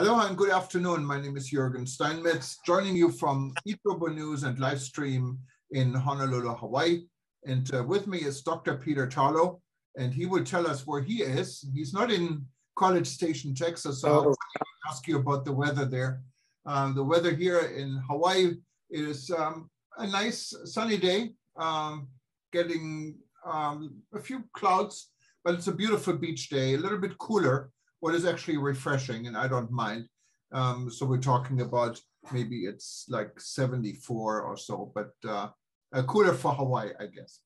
Hello and good afternoon. My name is Juergen Steinmetz, joining you from eTurbo News and live stream in Honolulu, Hawaii. And with me is Dr. Peter Tarlow, and he will tell us where he is. He's not in College Station, Texas, so I'll ask you about the weather there. The weather here in Hawaii is a nice sunny day, getting a few clouds, but it's a beautiful beach day, a little bit cooler. What is actually refreshing, and I don't mind. So we're talking about maybe it's like 74 or so, but cooler for Hawaii, I guess.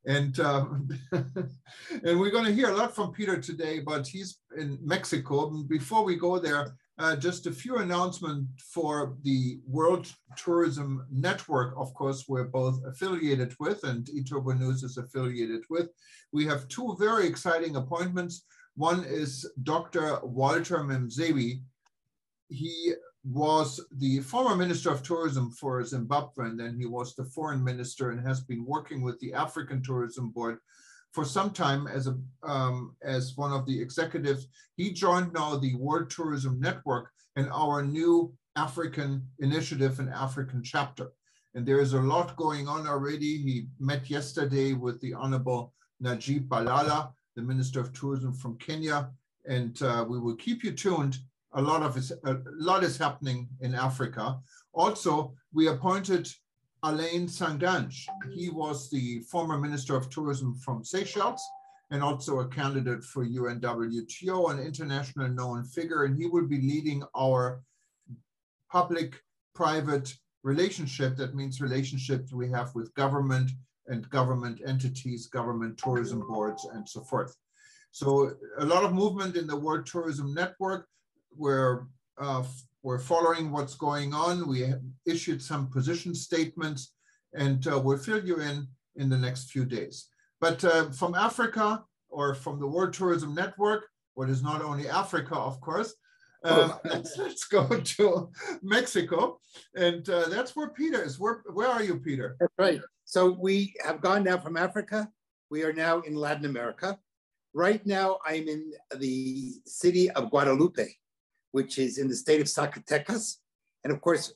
And and we're going to hear a lot from Peter today, but he's in Mexico. Before we go there, just a few announcements for the World Tourism Network. Of course, we're both affiliated with, and eTurbo News is affiliated with. We have two very exciting appointments. One is Dr. Walter Memzebi. He was the former Minister of Tourism for Zimbabwe, and then he was the foreign minister and has been working with the African Tourism Board for some time as one of the executives. He joined now the World Tourism Network and our new African initiative and African chapter. And there is a lot going on already. He met yesterday with the Honorable Najib Balala, the Minister of Tourism from Kenya, and we will keep you tuned. A lot is happening in Africa. Also, we appointed Alain Sangange. He was the former Minister of Tourism from Seychelles and also a candidate for UNWTO, an international known figure, and he will be leading our public-private relationship. That means relationships we have with government and government entities, government tourism boards, and so forth. So a lot of movement in the World Tourism Network. We're following what's going on. We have issued some position statements, and we'll fill you in the next few days. But from Africa, or from the World Tourism Network, what is not only Africa, of course, let's go to Mexico, and that's where Peter is. Where are you, Peter? That's right. So we have gone now from Africa. We are now in Latin America. Right now, I'm in the city of Guadalupe, which is in the state of Zacatecas. And of course,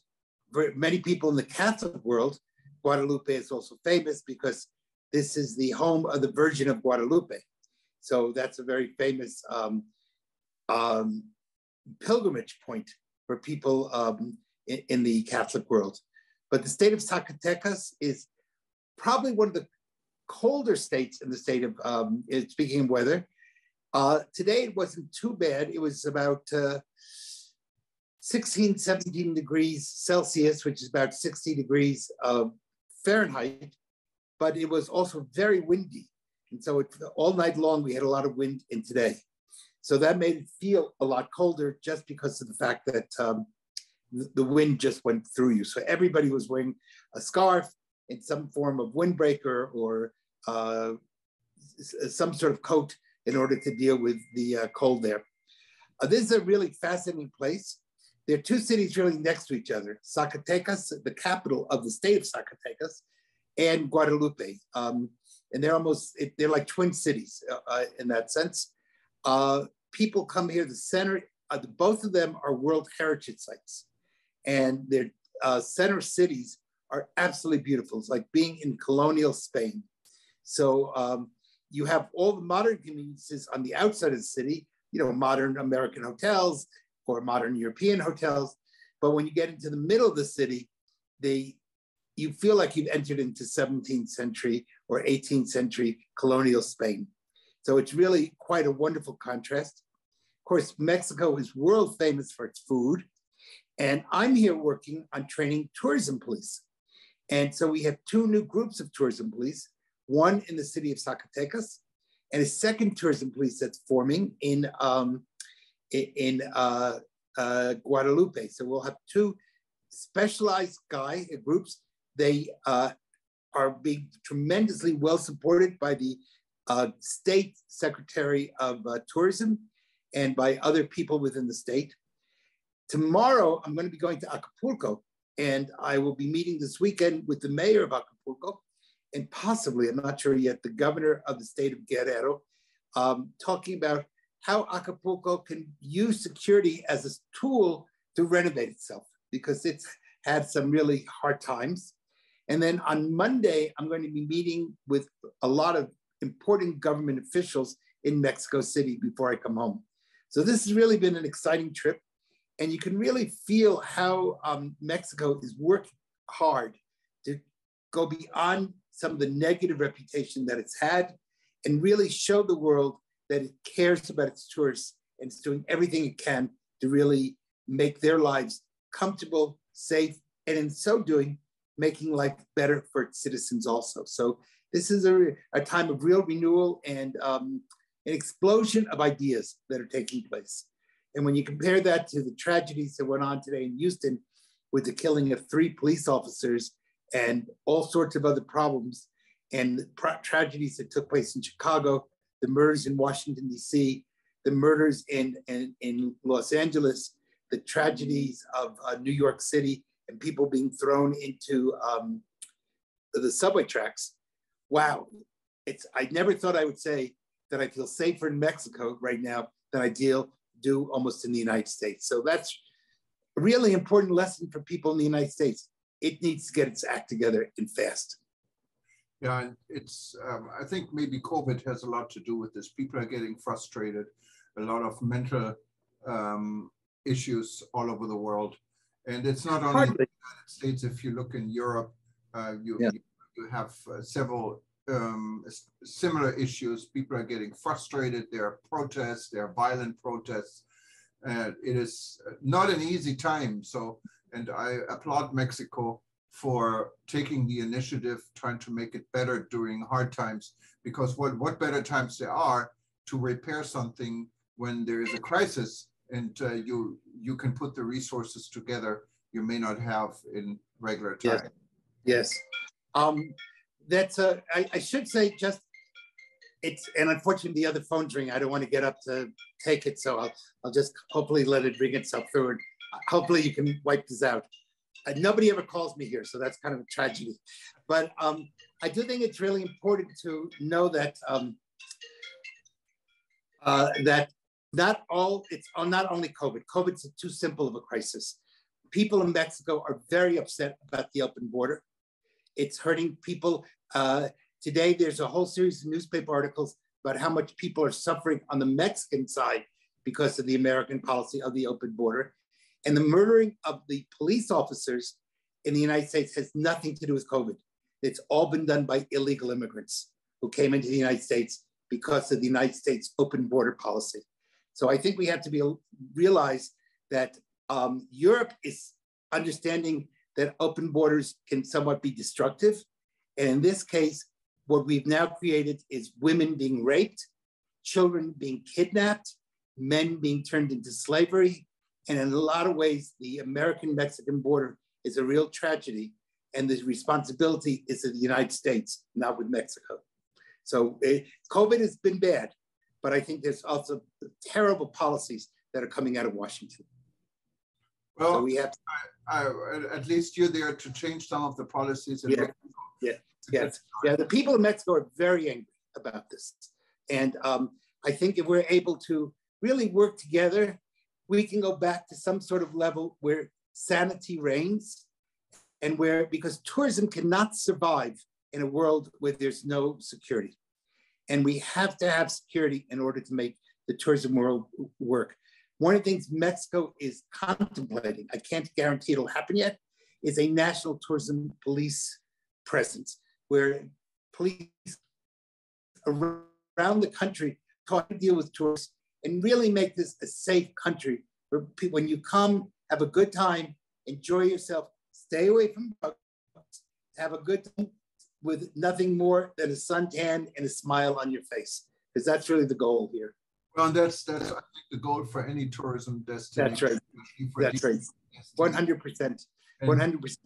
for many people in the Catholic world, Guadalupe is also famous because this is the home of the Virgin of Guadalupe. So that's a very famous pilgrimage point for people in the Catholic world. But the state of Zacatecas is probably one of the colder states in the state of, speaking of weather. Today it wasn't too bad. It was about 16, 17 degrees Celsius, which is about 60 degrees Fahrenheit, but it was also very windy. And so all night long, we had a lot of wind in today. So that made it feel a lot colder just because of the fact that the wind just went through you. So everybody was wearing a scarf in some form of windbreaker or some sort of coat in order to deal with the cold there. This is a really fascinating place. There are two cities really next to each other, Zacatecas, the capital of the state of Zacatecas, and Guadalupe. And they're like twin cities in that sense. People come here, the center, both of them are World Heritage Sites. And their center cities are absolutely beautiful. It's like being in colonial Spain. So you have all the modern conveniences on the outside of the city, modern American hotels or modern European hotels. But when you get into the middle of the city, you feel like you've entered into 17th century or 18th century colonial Spain. So it's really quite a wonderful contrast. Of course, Mexico is world famous for its food. And I'm here working on training tourism police. And so we have two new groups of tourism police, one in the city of Zacatecas and a second tourism police that's forming in Guadalupe. So we'll have two specialized groups. They are being tremendously well supported by the State Secretary of Tourism and by other people within the state. Tomorrow, I'm going to be going to Acapulco, and I will be meeting this weekend with the mayor of Acapulco and possibly, I'm not sure yet, the governor of the state of Guerrero, talking about how Acapulco can use security as a tool to renovate itself, because it's had some really hard times. And then on Monday, I'm going to be meeting with a lot of important government officials in Mexico City before I come home. So this has really been an exciting trip. And you can really feel how Mexico is working hard to go beyond some of the negative reputation that it's had and really show the world that it cares about its tourists and it's doing everything it can to really make their lives comfortable, safe, and in so doing, making life better for its citizens also. So this is a time of real renewal and an explosion of ideas that are taking place. And when you compare that to the tragedies that went on today in Houston with the killing of 3 police officers and all sorts of other problems, and the tragedies that took place in Chicago, the murders in Washington, D.C., the murders in Los Angeles, the tragedies of New York City, and people being thrown into the subway tracks. Wow, I never thought I would say that I feel safer in Mexico right now than I do almost in the United States. So that's a really important lesson for people in the United States. It needs to get its act together and fast. Yeah, and it's, I think maybe COVID has a lot to do with this. People are getting frustrated, a lot of mental issues all over the world. And it's not only in the United States. If you look in Europe, you have several similar issues. People are getting frustrated. There are protests, there are violent protests. It is not an easy time. So, and I applaud Mexico for taking the initiative, trying to make it better during hard times, because what better times there are to repair something when there is a crisis and you can put the resources together you may not have in regular time. Yes. That's I should say just and unfortunately the other phone's ringing. I don't want to get up to take it, so I'll just hopefully let it ring itself through, and hopefully you can wipe this out. Nobody ever calls me here, so that's kind of a tragedy. But I do think it's really important to know that that not only COVID. COVID's too simple of a crisis. People in Mexico are very upset about the open border. It's hurting people. Today, there's a whole series of newspaper articles about how much people are suffering on the Mexican side because of the American policy of the open border. And the murdering of the police officers in the United States has nothing to do with COVID. It's all been done by illegal immigrants who came into the United States because of the United States open border policy. So I think we have to realize that Europe is understanding that open borders can somewhat be destructive. And in this case, what we've now created is women being raped, children being kidnapped, men being turned into slavery. And in a lot of ways, the American-Mexican border is a real tragedy. And the responsibility is of the United States, not with Mexico. So COVID has been bad, but I think there's also terrible policies that are coming out of Washington. Well, so we have at least you're there to change some of the policies. The people of Mexico are very angry about this. And I think if we're able to really work together, we can go back to some sort of level where sanity reigns and because tourism cannot survive in a world where there's no security. And we have to have security in order to make the tourism world work. One of the things Mexico is contemplating, I can't guarantee it'll happen yet, is a national tourism police presence where police around the country try to deal with tourists and really make this a safe country where people, when you come, have a good time, enjoy yourself, stay away from drugs, have a good time with nothing more than a suntan and a smile on your face, because that's really the goal here. Well, that's I think the goal for any tourism destination. That's right. 100%. 100%.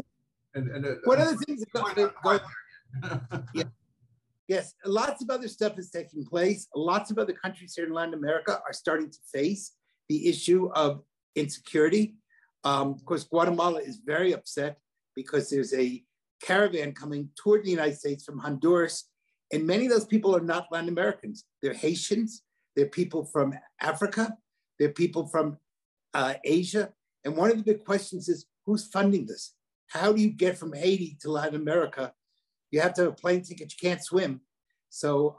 And one of the things yes, lots of other stuff is taking place. Lots of other countries here in Latin America are starting to face the issue of insecurity. Of course, Guatemala is very upset because there's a caravan coming toward the United States from Honduras. And many of those people are not Latin Americans. They're Haitians, There are people from Africa. There are people from Asia. And one of the big questions is, who's funding this? How do you get from Haiti to Latin America? You have to have a plane ticket. You can't swim. So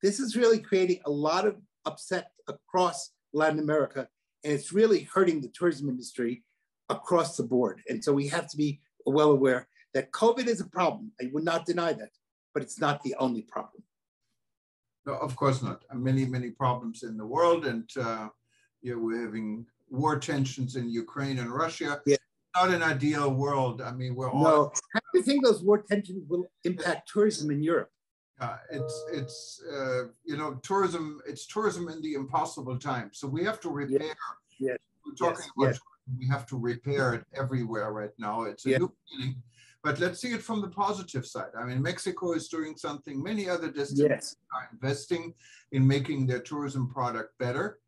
this is really creating a lot of upset across Latin America. And it's really hurting the tourism industry across the board. And so we have to be well aware that COVID is a problem. I would not deny that, but it's not the only problem. No, of course not. Many, many problems in the world. And we're having war tensions in Ukraine and Russia. Yeah. Not an ideal world. I mean, we're all. No. How do you think those war tensions will impact tourism in Europe? It's tourism. It's tourism in the impossible time. So we have to repair. Yes. We're talking about tourism. We have to repair it everywhere right now. It's a new feeling. But let's see it from the positive side. I mean, Mexico is doing something. Many other destinations are investing in making their tourism product better.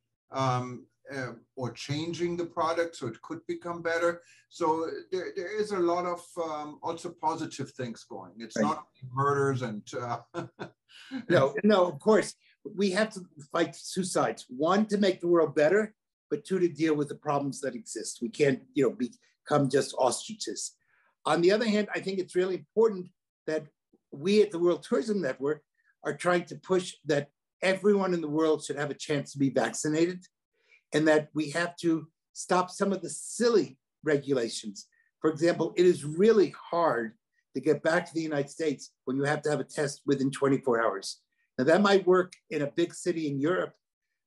Or changing the product so it could become better. So there is a lot of also positive things going. It's not only murders and no, of course. We have to fight two sides. One, to make the world better, but two, to deal with the problems that exist. We can't, become just ostriches. On the other hand, I think it's really important that we at the World Tourism Network are trying to push that everyone in the world should have a chance to be vaccinated, and that we have to stop some of the silly regulations. For example, it is really hard to get back to the United States when you have to have a test within 24 hours. Now that might work in a big city in Europe,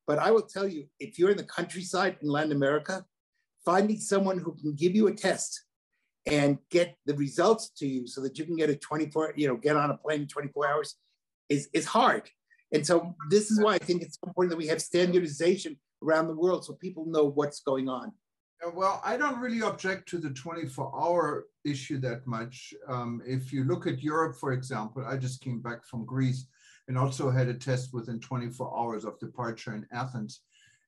but I will tell you, if you're in the countryside in Latin America, finding someone who can give you a test and get the results to you so that you can get get on a plane in 24 hours is hard. And so this is why I think it's important that we have standardization around the world so people know what's going on. Well, I don't really object to the 24-hour issue that much. If you look at Europe, for example, I just came back from Greece and also had a test within 24 hours of departure in Athens.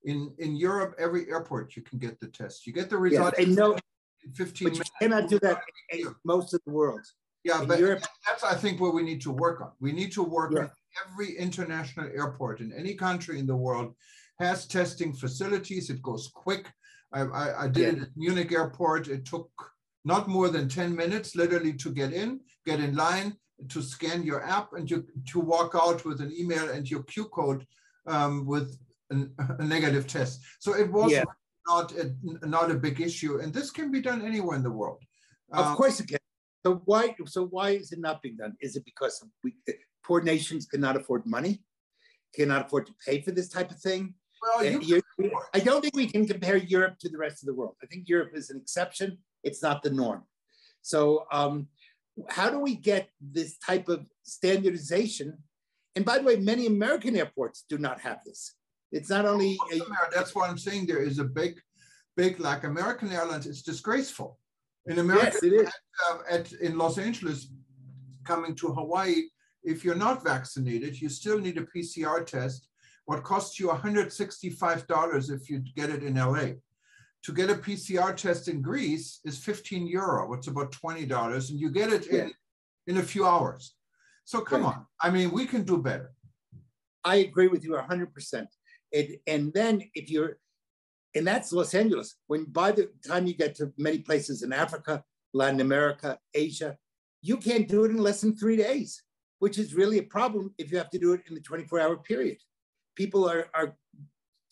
In Europe, every airport you can get the test. You get the results in 15 minutes. You cannot do that in most of the world. Yeah, but Europe, that's, I think, what we need to work on. We need to work on every international airport in any country in the world has testing facilities. It goes quick. I did it at Munich airport. It took not more than 10 minutes literally to get in line, to scan your app, and to walk out with an email and your Q code with a negative test. So it was not a big issue. And this can be done anywhere in the world. Of course it can. So why is it not being done? Is it because poor nations cannot afford money, cannot afford to pay for this type of thing? Well, I don't think we can compare Europe to the rest of the world. I think Europe is an exception. It's not the norm. So how do we get this type of standardization? And by the way, many American airports do not have this. It's not only that's why I'm saying there is a big, like American Airlines. It's disgraceful. In America, yes, it is. In Los Angeles, coming to Hawaii, if you're not vaccinated, you still need a PCR test. What costs you $165 if you get it in LA. To get a PCR test in Greece is €15. It's about $20, and you get it in a few hours. So come on. I mean, we can do better. I agree with you 100%. And then and that's Los Angeles. When by the time you get to many places in Africa, Latin America, Asia, you can't do it in less than 3 days, which is really a problem if you have to do it in the 24-hour period. People are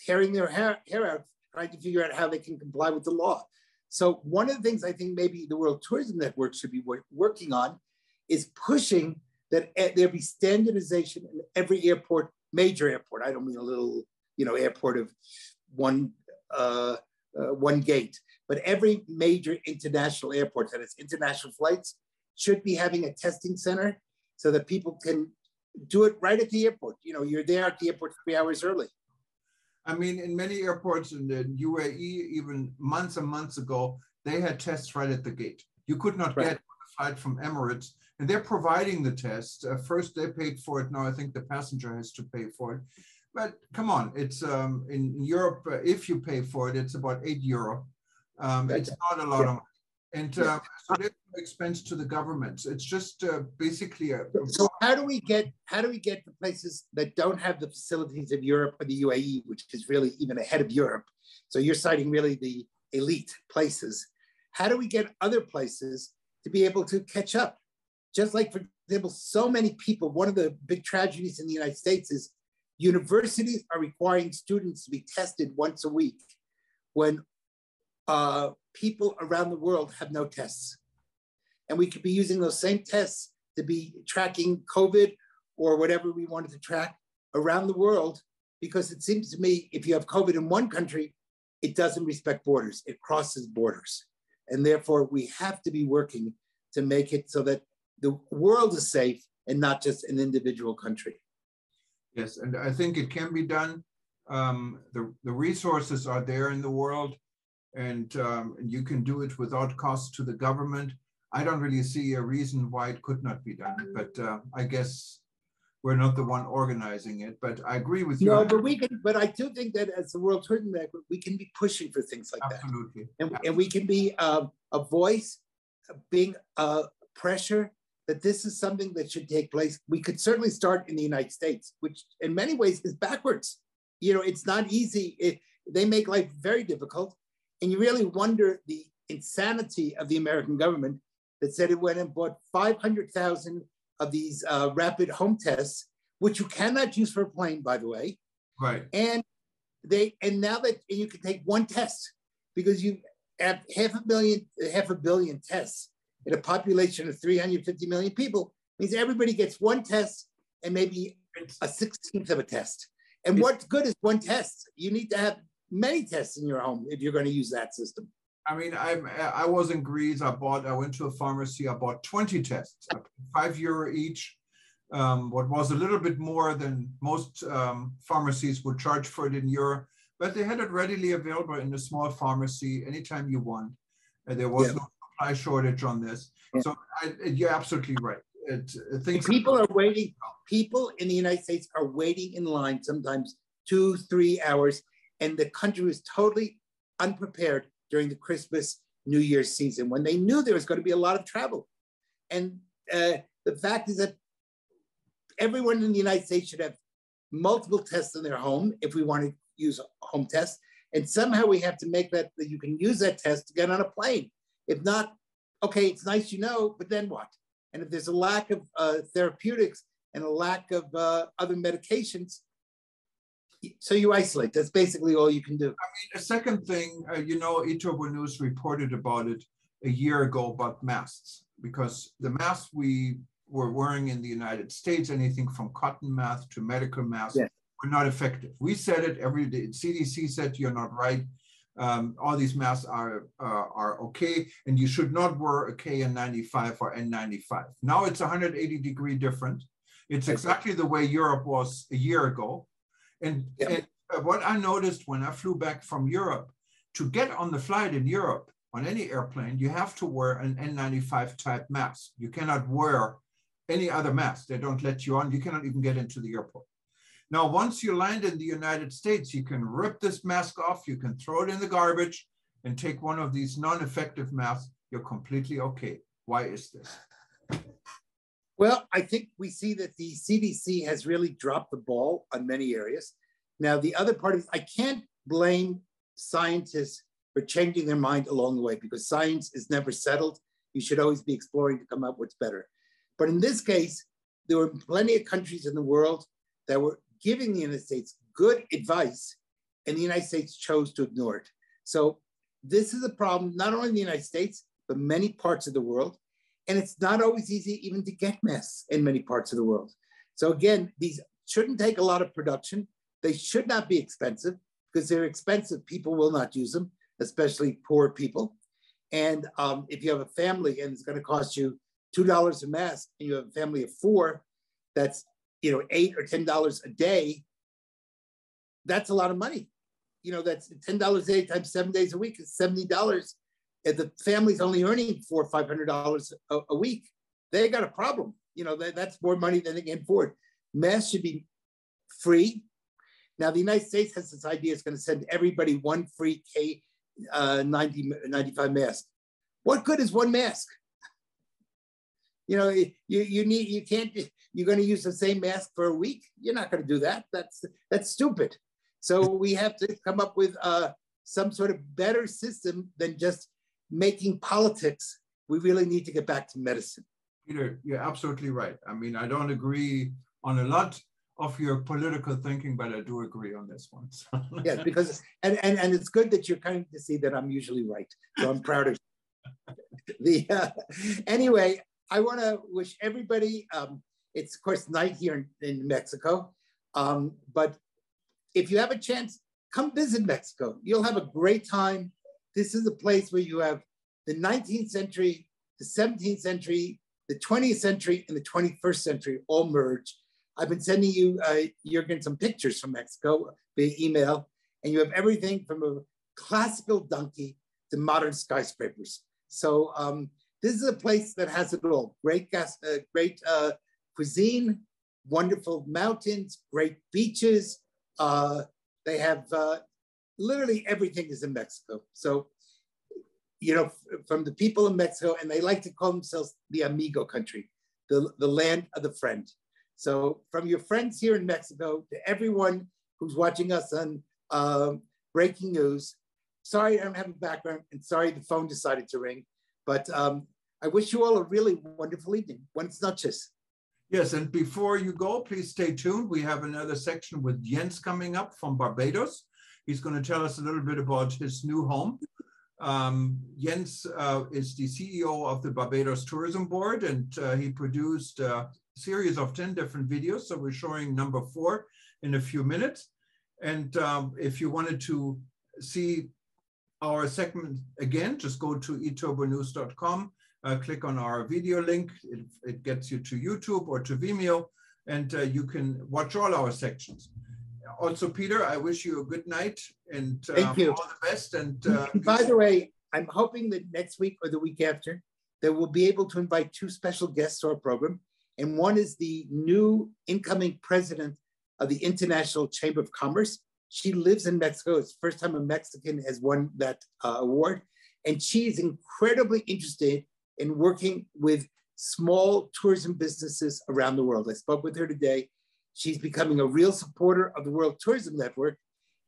tearing their hair out, trying to figure out how they can comply with the law. So one of the things I think maybe the World Tourism Network should be working on is pushing that there be standardization in every airport, major airport. I don't mean a little, airport of one gate, but every major international airport that has international flights should be having a testing center so that people can do it right at the airport. You're there at the airport 3 hours early. I mean, in many airports in the UAE, even months and months ago, they had tests right at the gate. You could not get a flight from Emirates, and they're providing the test. First, they paid for it. Now I think the passenger has to pay for it. But come on, it's in Europe, if you pay for it, it's about €8. It's not a lot of money. And so there's no expense to the governments. It's just basically a. So how do we get to places that don't have the facilities of Europe or the UAE, which is really even ahead of Europe? So you're citing really the elite places. How do we get other places to be able to catch up? Just like, for example, so many people, one of the big tragedies in the United States is universities are requiring students to be tested once a week when people around the world have no tests. And we could be using those same tests to be tracking COVID or whatever we wanted to track around the world, because it seems to me if you have COVID in one country, it doesn't respect borders, it crosses borders. And therefore we have to be working to make it so that the world is safe and not just an individual country. Yes, and I think it can be done. The resources are there in the world, and you can do it without cost to the government. I don't really see a reason why it could not be done, but I guess we're not the one organizing it. But I agree with you. No, but we can. But I do think that as the World Tourism Network, we can be pushing for things like Absolutely. that, and we can be a voice, being pressure that this is something that should take place. We could certainly start in the United States, which in many ways is backwards. You know, it's not easy. They make life very difficult, and you really wonder the insanity of the American government that said it went and bought 500,000 of these rapid home tests, which you cannot use for a plane, by the way. Right. And now that you can take one test, because you have half a billion tests in a population of 350 million people, means everybody gets one test and maybe a 16th of a test. And what good is one test? You need to have many tests in your home if you're going to use that system. I mean, I was in Greece. I went to a pharmacy. I bought 20 tests, €5 each. What was a little bit more than most pharmacies would charge for it in Europe, but they had it readily available in a small pharmacy anytime you want. There was no supply shortage on this. Yeah. So you're absolutely right. People are waiting. People in the United States are waiting in line sometimes 2-3 hours, and the country was totally unprepared during the Christmas, New Year's season, when they knew there was going to be a lot of travel. And the fact is that everyone in the United States should have multiple tests in their home if we want to use home tests. And somehow we have to make that you can use that test to get on a plane. If not, okay, it's nice, but then what? And if there's a lack of therapeutics and a lack of other medications, so you isolate. That's basically all you can do. I mean, a second thing, Itobo News reported about it a year ago about masks, because the masks we were wearing in the United States, anything from cotton masks to medical masks, were not effective. We said it every day. CDC said you're not right. All these masks are okay, and you should not wear a KN95 or N95. Now it's 180-degree different. It's exactly the way Europe was a year ago. And what I noticed when I flew back from Europe, to get on the flight in Europe, on any airplane, you have to wear an N95 type mask. You cannot wear any other mask. They don't let you on. You cannot even get into the airport. Now, once you land in the United States, you can rip this mask off, you can throw it in the garbage and take one of these non-effective masks. You're completely okay. Why is this? Well, I think we see that the CDC has really dropped the ball on many areas. Now, the other part is I can't blame scientists for changing their mind along the way, because science is never settled. You should always be exploring to come up with what's better. But in this case, there were plenty of countries in the world that were giving the United States good advice, and the United States chose to ignore it. So this is a problem, not only in the United States, but many parts of the world. And it's not always easy even to get masks in many parts of the world. So again, these shouldn't take a lot of production. They should not be expensive, because they're expensive. People will not use them, especially poor people. And if you have a family and it's going to cost you $2 a mask, and you have a family of 4, that's $8 or $10 a day. That's a lot of money. That's $10 a day times 7 days a week is $70. If the family's only earning $400 or $500 a week, they got a problem. That's more money than they can afford. Masks should be free. Now, the United States has this idea it's going to send everybody one free K95 mask. What good is one mask? You know, you can't, you're going to use the same mask for a week. You're not going to do that. That's stupid. So we have to come up with some sort of better system than just making politics. We really need to get back to medicine. Peter, you're absolutely right. I mean, I don't agree on a lot of your political thinking, but I do agree on this one. So. Yeah, because, and it's good that you're coming to see that I'm usually right. So I'm proud of you. Anyway, I want to wish everybody, it's of course night here in Mexico, but if you have a chance, come visit Mexico. You'll have a great time. This is a place where you have the 19th century, the 17th century, the 20th century, and the 21st century all merge. I've been sending you, Juergen, some pictures from Mexico via email, and you have everything from a classical donkey to modern skyscrapers. So this is a place that has it all. Great cuisine, wonderful mountains, great beaches. They have literally everything is in Mexico. So, you know, from the people in Mexico, and they like to call themselves the amigo country, the land of the friend. So from your friends here in Mexico to everyone who's watching us on breaking news, sorry I don't have a background, and sorry the phone decided to ring, but I wish you all a really wonderful evening. Buenas noches. Yes, and before you go, please stay tuned. We have another section with Jens coming up from Barbados. He's going to tell us a little bit about his new home. Jens is the CEO of the Barbados Tourism Board, and he produced a series of 10 different videos. So we're showing number 4 in a few minutes. And if you wanted to see our segment again, just go to eturbonews.com, click on our video link. It gets you to YouTube or to Vimeo, and you can watch all our sections. Also, Peter, I wish you a good night and Thank you. all the best. And by the way, I'm hoping that next week or the week after, that we'll be able to invite 2 special guests to our program. And one is the new incoming president of the International Chamber of Commerce. She lives in Mexico. It's the first time a Mexican has won that award. And she's incredibly interested in working with small tourism businesses around the world. I spoke with her today. She's becoming a real supporter of the World Tourism Network.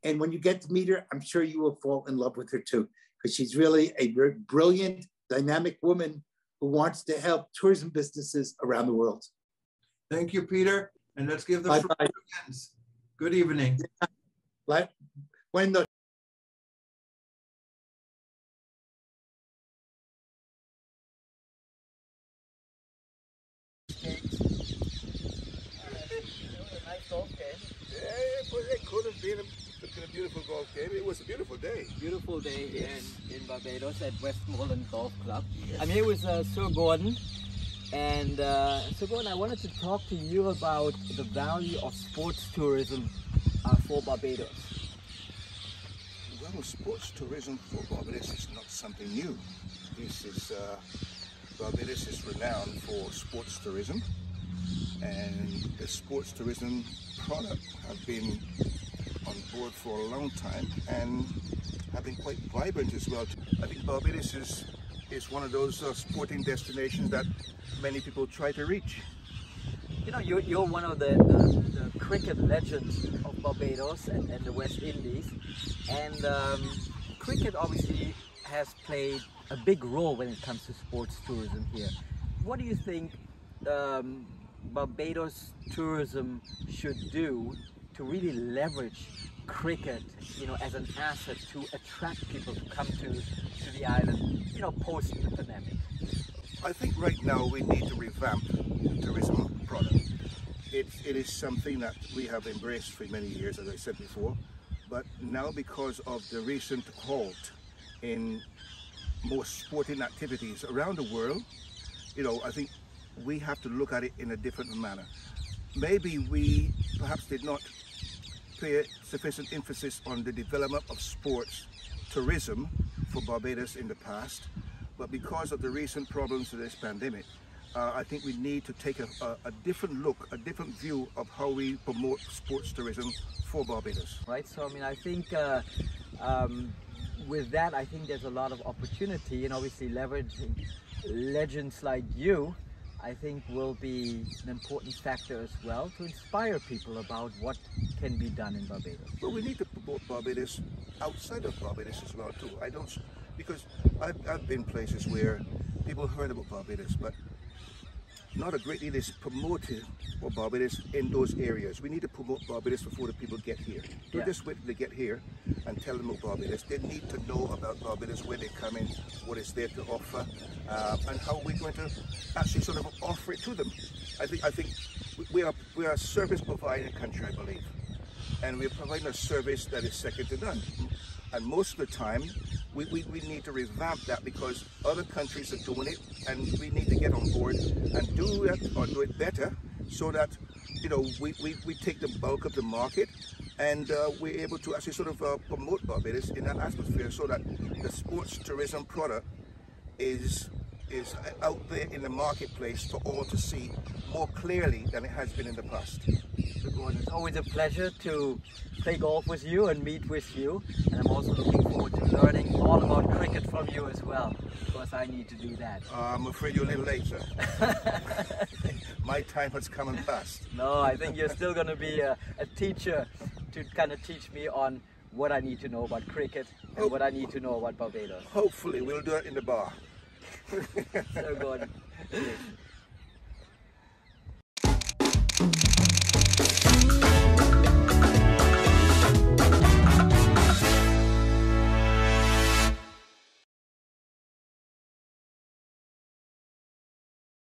And when you get to meet her, I'm sure you will fall in love with her too, because she's really a very brilliant, dynamic woman who wants to help tourism businesses around the world. Thank you, Peter. And let's give the floor to Jens. Good evening. Buenas golf game. Yeah, but it could have been a beautiful golf game. It was a beautiful day. Beautiful day here in Barbados at Westmoreland Golf Club. Yes. I'm here with Sir Gordon. And Sir Gordon, I wanted to talk to you about the value of sports tourism for Barbados. Well, sports tourism for Barbados is not something new. This is Barbados is renowned for sports tourism. And the sports tourism product have been on board for a long time and have been quite vibrant as well. I think Barbados is one of those sporting destinations that many people try to reach. You know, you're one of the cricket legends of Barbados and the West Indies, and cricket obviously has played a big role when it comes to sports tourism here. What do you think Barbados tourism should do to really leverage cricket, you know, as an asset to attract people to come to the island, you know, post the pandemic? I think right now we need to revamp the tourism product. It is something that we have embraced for many years, as I said before, but now because of the recent halt in most sporting activities around the world, you know, I think we have to look at it in a different manner. Maybe we perhaps did not pay sufficient emphasis on the development of sports tourism for Barbados in the past, but because of the recent problems of this pandemic, I think we need to take a different look, a different view of how we promote sports tourism for Barbados. Right, so I mean, I think with that, I think there's a lot of opportunity, and obviously leveraging legends like you, I think, will be an important factor as well to inspire people about what can be done in Barbados. But we need to promote Barbados outside of Barbados as well too. Because I've been places where people heard about Barbados, but not a great deal is promoted for Barbados in those areas. We need to promote Barbados before the people get here. Don't just wait till they get here and tell them about Barbados. They need to know about Barbados, where they come in, what is there to offer, and how we're going to actually sort of offer it to them. I think we are a service providing country, I believe, and we're providing a service that is second to none. And most of the time, we need to revamp that, because other countries are doing it, and we need to get on board and do that, or do it better, so that, you know, we take the bulk of the market, and we're able to actually sort of promote Barbados in that atmosphere, so that the sports tourism product is out there in the marketplace for all to see more clearly than it has been in the past. It's always a pleasure to play golf with you and meet with you, and I'm also looking forward to learning all about cricket from you as well, because I need to do that. I'm afraid you're a little late, sir. My time has come and passed. No, I think you're still going to be a teacher to kind of teach me on what I need to know about cricket and what I need to know about Barbados. Hopefully we'll do it in the bar. So good.